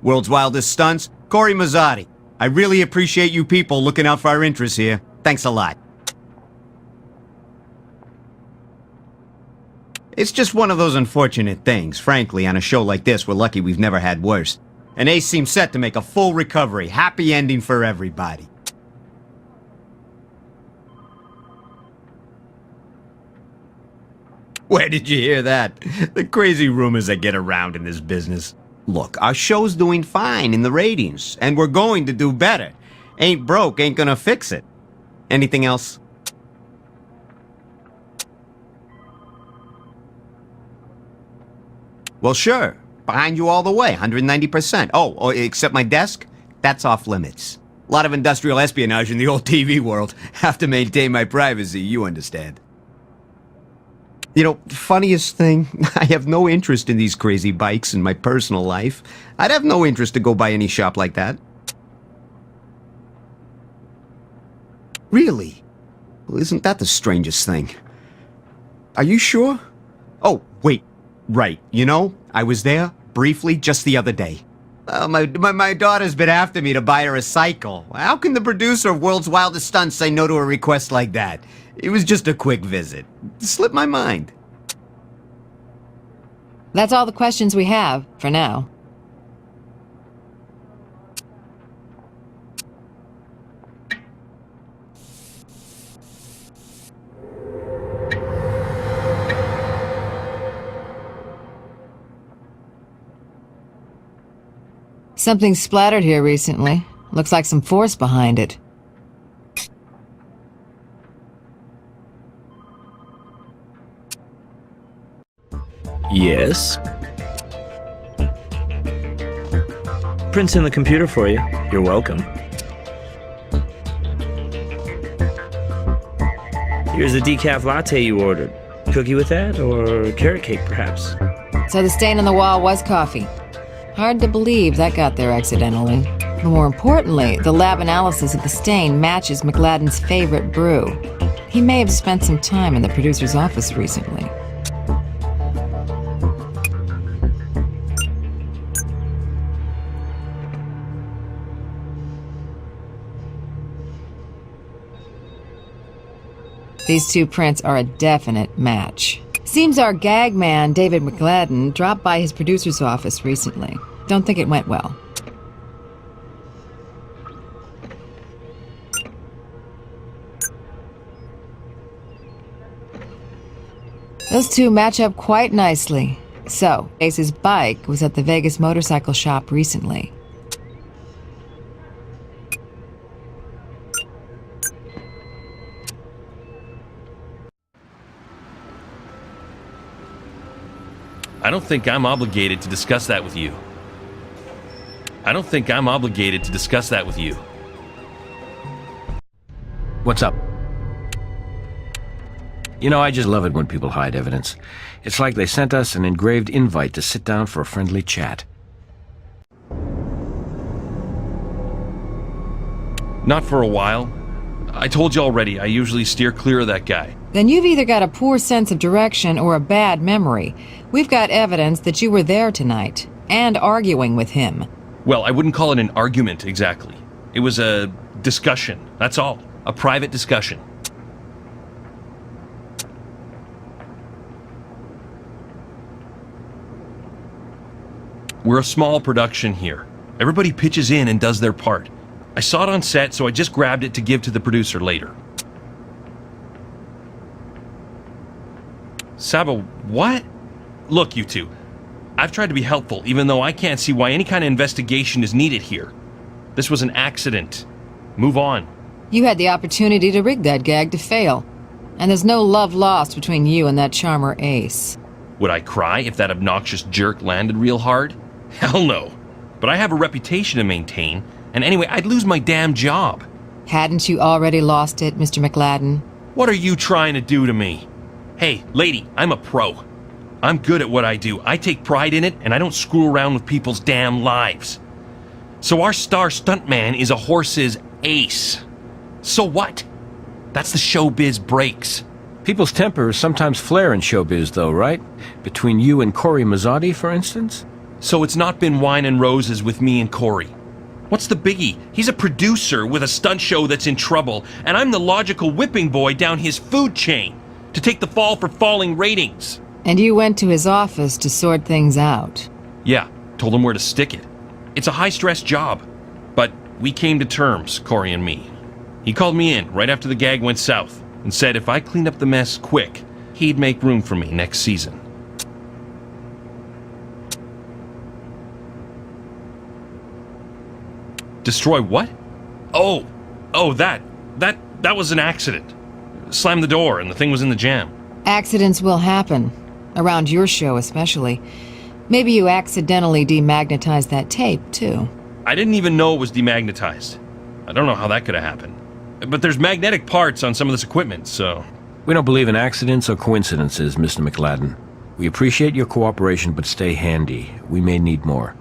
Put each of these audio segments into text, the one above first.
World's Wildest Stunts, Corey Mazzotti. I really appreciate you people looking out for our interests here. Thanks a lot. It's just one of those unfortunate things. Frankly, on a show like this, we're lucky we've never had worse. And Ace seems set to make a full recovery. Happy ending for everybody. Where did you hear that? The crazy rumors that get around in this business. Look, our show's doing fine in the ratings, and we're going to do better. Ain't broke, ain't gonna fix it. Anything else? Well, sure. Behind you all the way, 190%. Oh, except my desk? That's off limits. A lot of industrial espionage in the old TV world. Have to maintain my privacy, you understand. You know, funniest thing, I have no interest in these crazy bikes in my personal life. I'd have no interest to go by any shop like that. Really? Well, isn't that the strangest thing? Are you sure? Oh, wait. Right. You know, I was there, briefly, just the other day. My daughter's been after me to buy her a cycle. How can the producer of World's Wildest Stunts say no to a request like that? It was just a quick visit. It slipped my mind. That's all the questions we have, for now. Something splattered here recently. Looks like some force behind it. Yes? Prints in the computer for you. You're welcome. Here's the decaf latte you ordered. Cookie with that, or carrot cake, perhaps? So the stain on the wall was coffee. Hard to believe that got there accidentally. But more importantly, the lab analysis of the stain matches McLadden's favorite brew. He may have spent some time in the producer's office recently. These two prints are a definite match. Seems our gag man, David McLadden, dropped by his producer's office recently. Don't think it went well. Those two match up quite nicely. So, Ace's bike was at the Vegas motorcycle shop recently. I don't think I'm obligated to discuss that with you. What's up? You know, I just love it when people hide evidence. It's like they sent us an engraved invite to sit down for a friendly chat. Not for a while. I told you already, I usually steer clear of that guy. Then you've either got a poor sense of direction or a bad memory. We've got evidence that you were there tonight, and arguing with him. Well, I wouldn't call it an argument, exactly. It was a discussion, that's all. A private discussion. We're a small production here. Everybody pitches in and does their part. I saw it on set, so I just grabbed it to give to the producer later. Saba, what? Look, you two. I've tried to be helpful, even though I can't see why any kind of investigation is needed here. This was an accident. Move on. You had the opportunity to rig that gag to fail. And there's no love lost between you and that charmer Ace. Would I cry if that obnoxious jerk landed real hard? Hell no. But I have a reputation to maintain, and anyway, I'd lose my damn job. Hadn't you already lost it, Mr. McLadden? What are you trying to do to me? Hey, lady, I'm a pro. I'm good at what I do. I take pride in it, and I don't screw around with people's damn lives. So our star stuntman is a horse's ace. So what? That's the showbiz breaks. People's tempers sometimes flare in showbiz, though, right? Between you and Corey Mazzotti, for instance? So it's not been wine and roses with me and Corey. What's the biggie? He's a producer with a stunt show that's in trouble, and I'm the logical whipping boy down his food chain to take the fall for falling ratings. And you went to his office to sort things out. Yeah, told him where to stick it. It's a high-stress job, but we came to terms, Corey and me. He called me in right after the gag went south and said if I cleaned up the mess quick, he'd make room for me next season. Destroy what? Oh, that was an accident. Slammed the door and the thing was in the jam. Accidents will happen. Around your show, especially. Maybe you accidentally demagnetized that tape, too. I didn't even know it was demagnetized. I don't know how that could have happened. But there's magnetic parts on some of this equipment, so... We don't believe in accidents or coincidences, Mr. McLadden. We appreciate your cooperation, but stay handy. We may need more.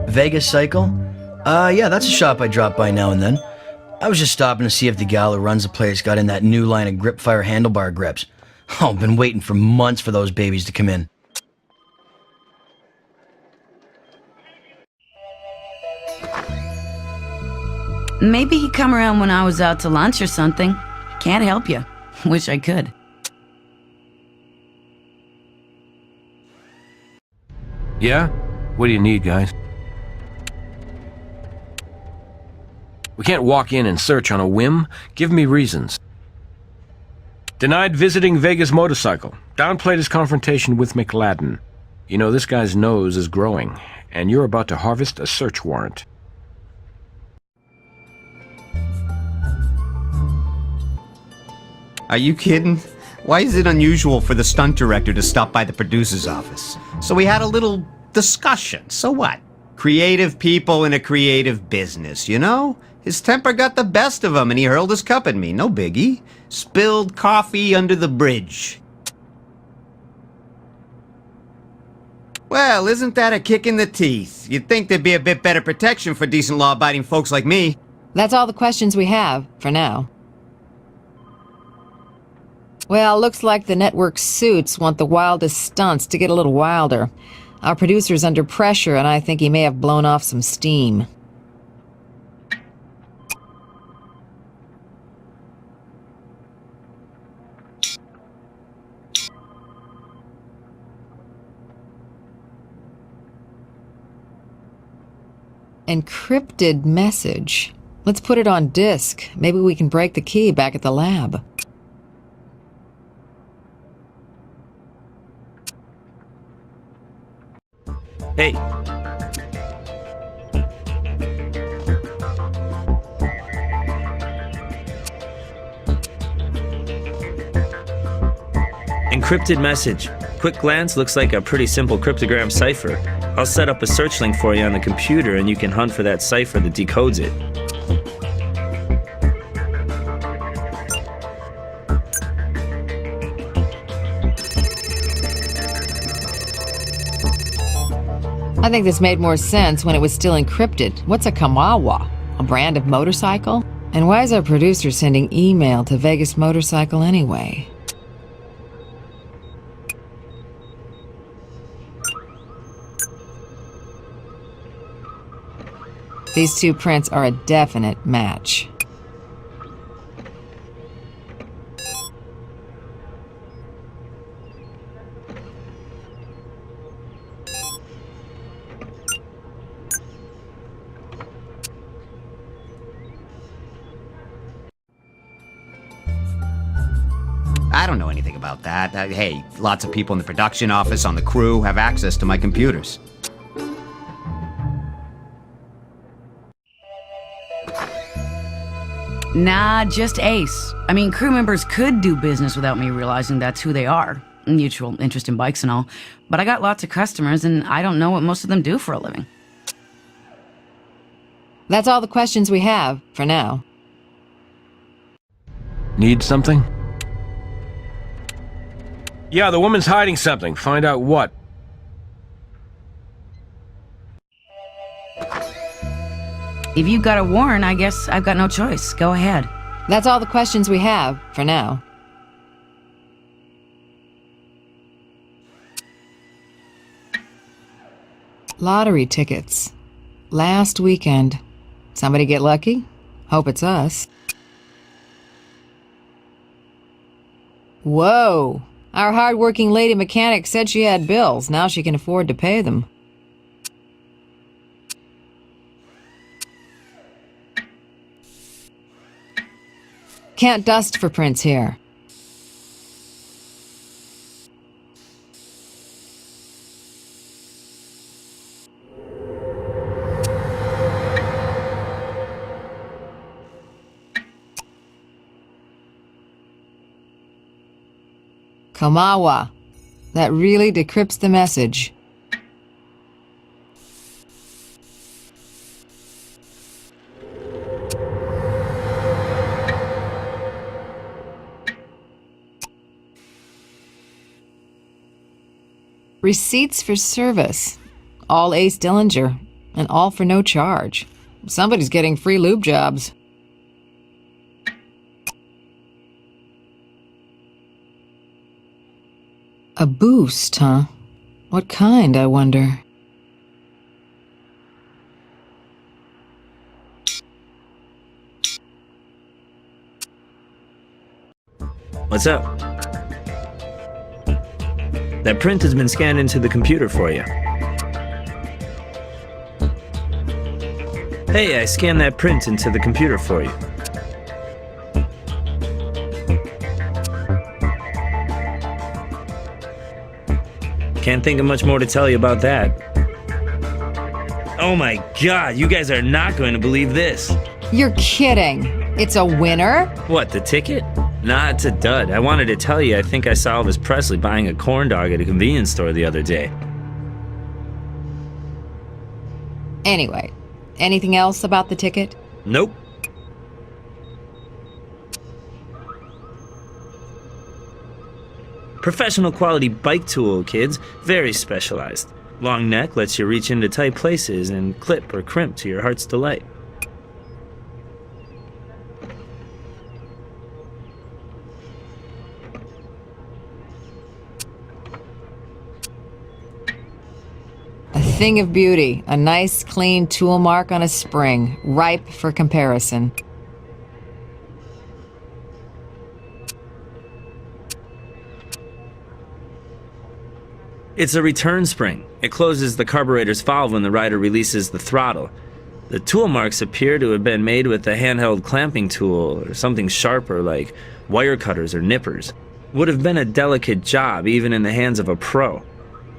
Vegas Cycle? Yeah, that's a shop I drop by now and then. I was just stopping to see if the gal who runs the place got in that new line of grip fire handlebar grips. Oh, I've been waiting for months for those babies to come in. Maybe he'd come around when I was out to lunch or something. Can't help you. Wish I could. Yeah? What do you need, guys? We can't walk in and search on a whim. Give me reasons. Denied visiting Vegas Motorcycle. Downplayed his confrontation with McLadden. You know, this guy's nose is growing, and you're about to harvest a search warrant. Are you kidding? Why is it unusual for the stunt director to stop by the producer's office? So we had a little discussion. So what? Creative people in a creative business, you know? His temper got the best of him and he hurled his cup at me. No biggie. Spilled coffee under the bridge. Well, isn't that a kick in the teeth? You'd think there'd be a bit better protection for decent law-abiding folks like me. That's all the questions we have, for now. Well, looks like the network's suits want the wildest stunts to get a little wilder. Our producer's under pressure, and I think he may have blown off some steam. Encrypted message. Let's put it on disk. Maybe we can break the key back at the lab. Hey. Encrypted message. Quick glance looks like a pretty simple cryptogram cipher. I'll set up a search link for you on the computer and you can hunt for that cipher that decodes it. I think this made more sense when it was still encrypted. What's a Kamawa? A brand of motorcycle? And why is our producer sending email to Vegas Motorcycle anyway? These two prints are a definite match. I don't know anything about that. Hey, lots of people in the production office, on the crew, have access to my computers. Nah, just Ace. I mean, crew members could do business without me realizing that's who they are. Mutual interest in bikes and all. But I got lots of customers, and I don't know what most of them do for a living. That's all the questions we have, for now. Need something? Yeah, the woman's hiding something. Find out what. If you've got a warrant, I guess I've got no choice. Go ahead. That's all the questions we have, for now. Lottery tickets. Last weekend. Somebody get lucky? Hope it's us. Whoa! Our hard-working lady mechanic said she had bills. Now she can afford to pay them. Can't dust for prints here. Kamawa. That really decrypts the message. Receipts for service. All Ace Dillinger. And all for no charge. Somebody's getting free lube jobs. A boost, huh? What kind, I wonder? What's up? That print has been scanned into the computer for you. Hey, I scanned that print into the computer for you. Can't think of much more to tell you about that. Oh my god, you guys are not going to believe this. You're kidding. It's a winner? What, the ticket? Nah, it's a dud. I wanted to tell you I think I saw Elvis Presley buying a corn dog at a convenience store the other day. Anyway, anything else about the ticket? Nope. Professional quality bike tool, kids. Very specialized. Long neck lets you reach into tight places and clip or crimp to your heart's delight. A thing of beauty. A nice, clean tool mark on a spring. Ripe for comparison. It's a return spring. It closes the carburetor's valve when the rider releases the throttle. The tool marks appear to have been made with a handheld clamping tool or something sharper like wire cutters or nippers. Would have been a delicate job even in the hands of a pro.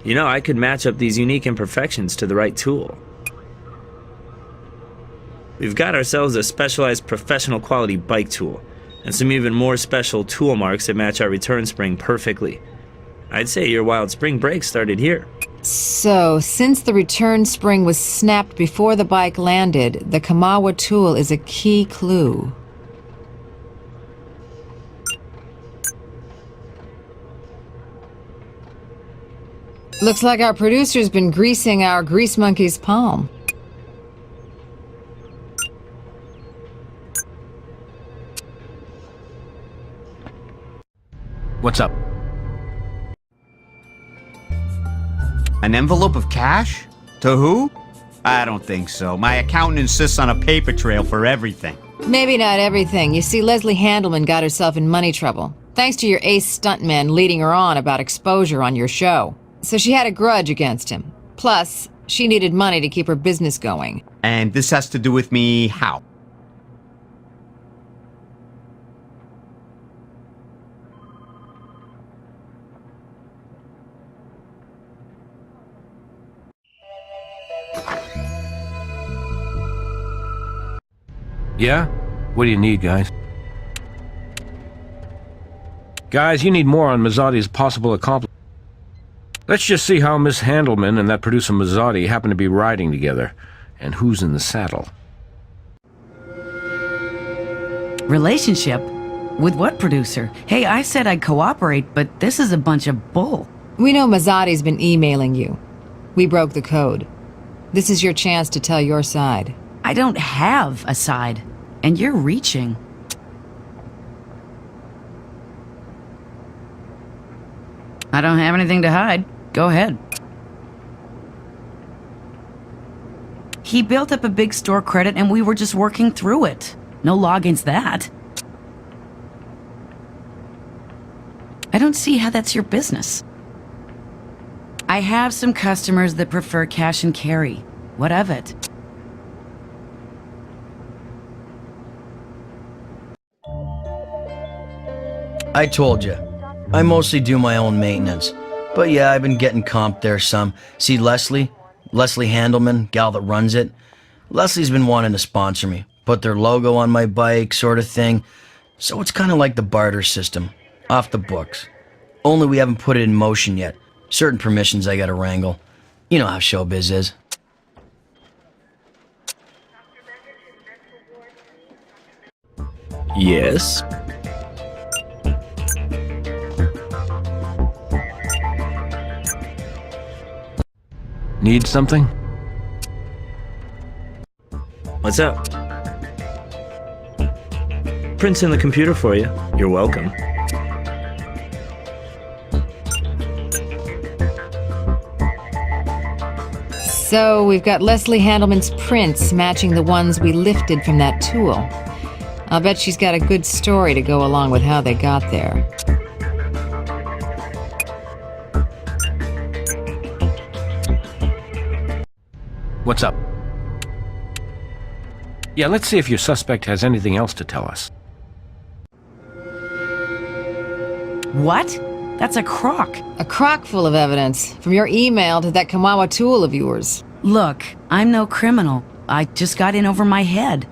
You know, I could match up these unique imperfections to the right tool. We've got ourselves a specialized professional quality bike tool and some even more special tool marks that match our return spring perfectly. I'd say your wild spring break started here. So, since the return spring was snapped before the bike landed, the Kamawa tool is a key clue. Looks like our producer's been greasing our grease monkey's palm. What's up? An envelope of cash? To who? I don't think so. My accountant insists on a paper trail for everything. Maybe not everything. You see, Leslie Handelman got herself in money trouble, thanks to your ace stuntman leading her on about exposure on your show. So she had a grudge against him. Plus, she needed money to keep her business going. And this has to do with me how? Yeah? What do you need, guys? Guys, you need more on Mazzotti's possible accomplice. Let's just see how Miss Handelman and that producer Mazzotti happen to be riding together, and who's in the saddle. Relationship? With what producer? Hey, I said I'd cooperate, but this is a bunch of bull. We know Mazzotti's been emailing you. We broke the code. This is your chance to tell your side. I don't have a side, and you're reaching. I don't have anything to hide. Go ahead. He built up a big store credit and we were just working through it. No law against that. I don't see how that's your business. I have some customers that prefer cash and carry. What of it? I told you, I mostly do my own maintenance. But yeah, I've been getting comped there some. See Leslie Handelman, gal that runs it. Leslie's been wanting to sponsor me, put their logo on my bike, sort of thing. So it's kind of like the barter system, off the books. Only we haven't put it in motion yet. Certain permissions I gotta wrangle. You know how showbiz is. Yes? Need something? What's up? Print's in the computer for you. You're welcome. So we've got Leslie Handelman's prints matching the ones we lifted from that tool. I'll bet she's got a good story to go along with how they got there. What's up? Yeah, let's see if your suspect has anything else to tell us. What? That's a crock. A crock full of evidence, from your email to that Kawawa tool of yours. Look, I'm no criminal. I just got in over my head.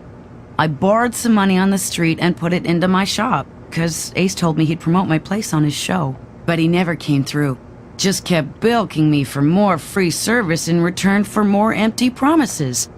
I borrowed some money on the street and put it into my shop, because Ace told me he'd promote my place on his show. But he never came through. Just kept bilking me for more free service in return for more empty promises.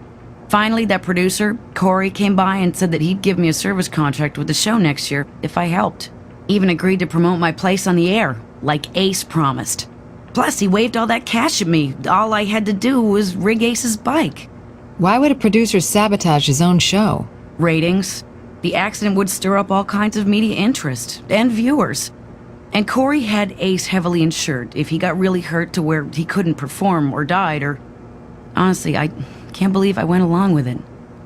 Finally, that producer, Corey, came by and said that he'd give me a service contract with the show next year if I helped. Even agreed to promote my place on the air, like Ace promised. Plus, he waved all that cash at me. All I had to do was rig Ace's bike. Why would a producer sabotage his own show? Ratings. The accident would stir up all kinds of media interest and viewers. And Corey had Ace heavily insured if he got really hurt to where he couldn't perform or died or... Honestly, I can't believe I went along with it.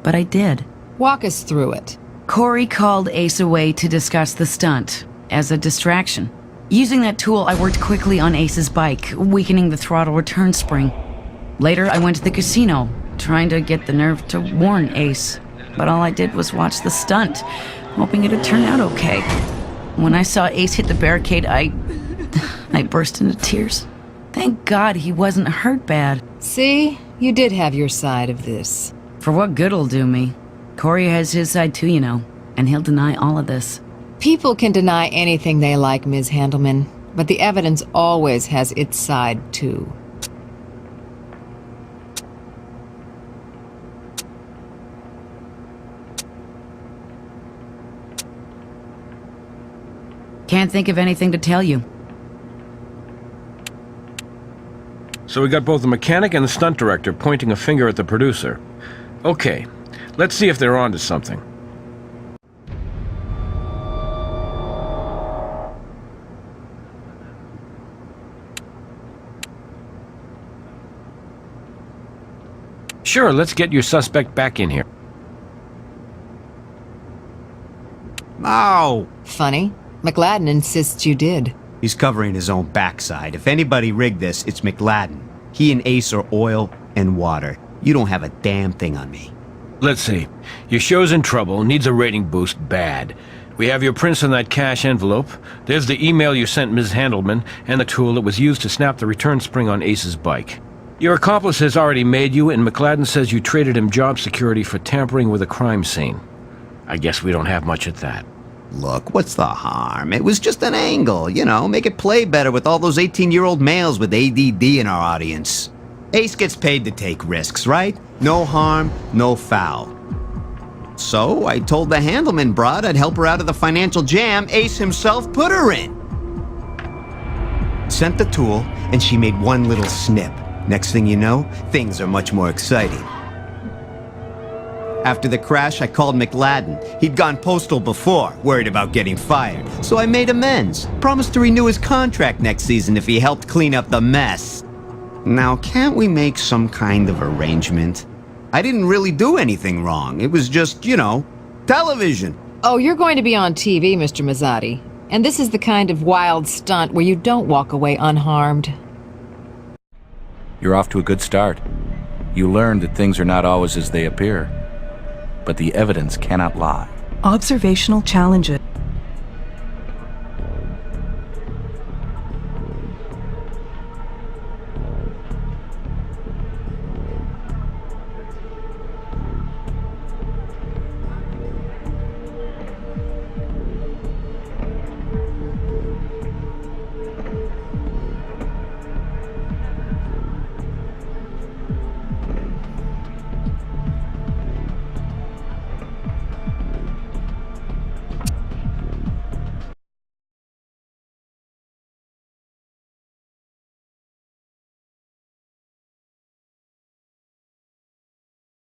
But I did. Walk us through it. Corey called Ace away to discuss the stunt as a distraction. Using that tool, I worked quickly on Ace's bike, weakening the throttle return spring. Later, I went to the casino, trying to get the nerve to warn Ace. But all I did was watch the stunt, hoping it'd turn out okay. When I saw Ace hit the barricade, I burst into tears. Thank God he wasn't hurt bad. See? You did have your side of this. For what good it'll do me. Corey has his side too, you know, and he'll deny all of this. People can deny anything they like, Ms. Handelman, but the evidence always has its side, too. Can't think of anything to tell you. So we got both the mechanic and the stunt director pointing a finger at the producer. Okay, let's see if they're onto something. Sure, let's get your suspect back in here. No! Funny. McLadden insists you did. He's covering his own backside. If anybody rigged this, it's McLadden. He and Ace are oil and water. You don't have a damn thing on me. Let's see. Your show's in trouble, needs a rating boost bad. We have your prints on that cash envelope. There's the email you sent Ms. Handelman, and the tool that was used to snap the return spring on Ace's bike. Your accomplice has already made you, and McLadden says you traded him job security for tampering with a crime scene. I guess we don't have much at that. Look, what's the harm? It was just an angle, you know, make it play better with all those 18-year-old males with ADD in our audience. Ace gets paid to take risks, right? No harm, no foul. So I told the Handelman broad I'd help her out of the financial jam Ace himself put her in. Sent the tool, and she made one little snip. Next thing you know, things are much more exciting. After the crash, I called McLadden. He'd gone postal before, worried about getting fired. So I made amends. Promised to renew his contract next season if he helped clean up the mess. Now, can't we make some kind of arrangement? I didn't really do anything wrong. It was just, television. Oh, you're going to be on TV, Mr. Mazzotti. And this is the kind of wild stunt where you don't walk away unharmed. You're off to a good start. You learned that things are not always as they appear. But the evidence cannot lie. Observational challenges.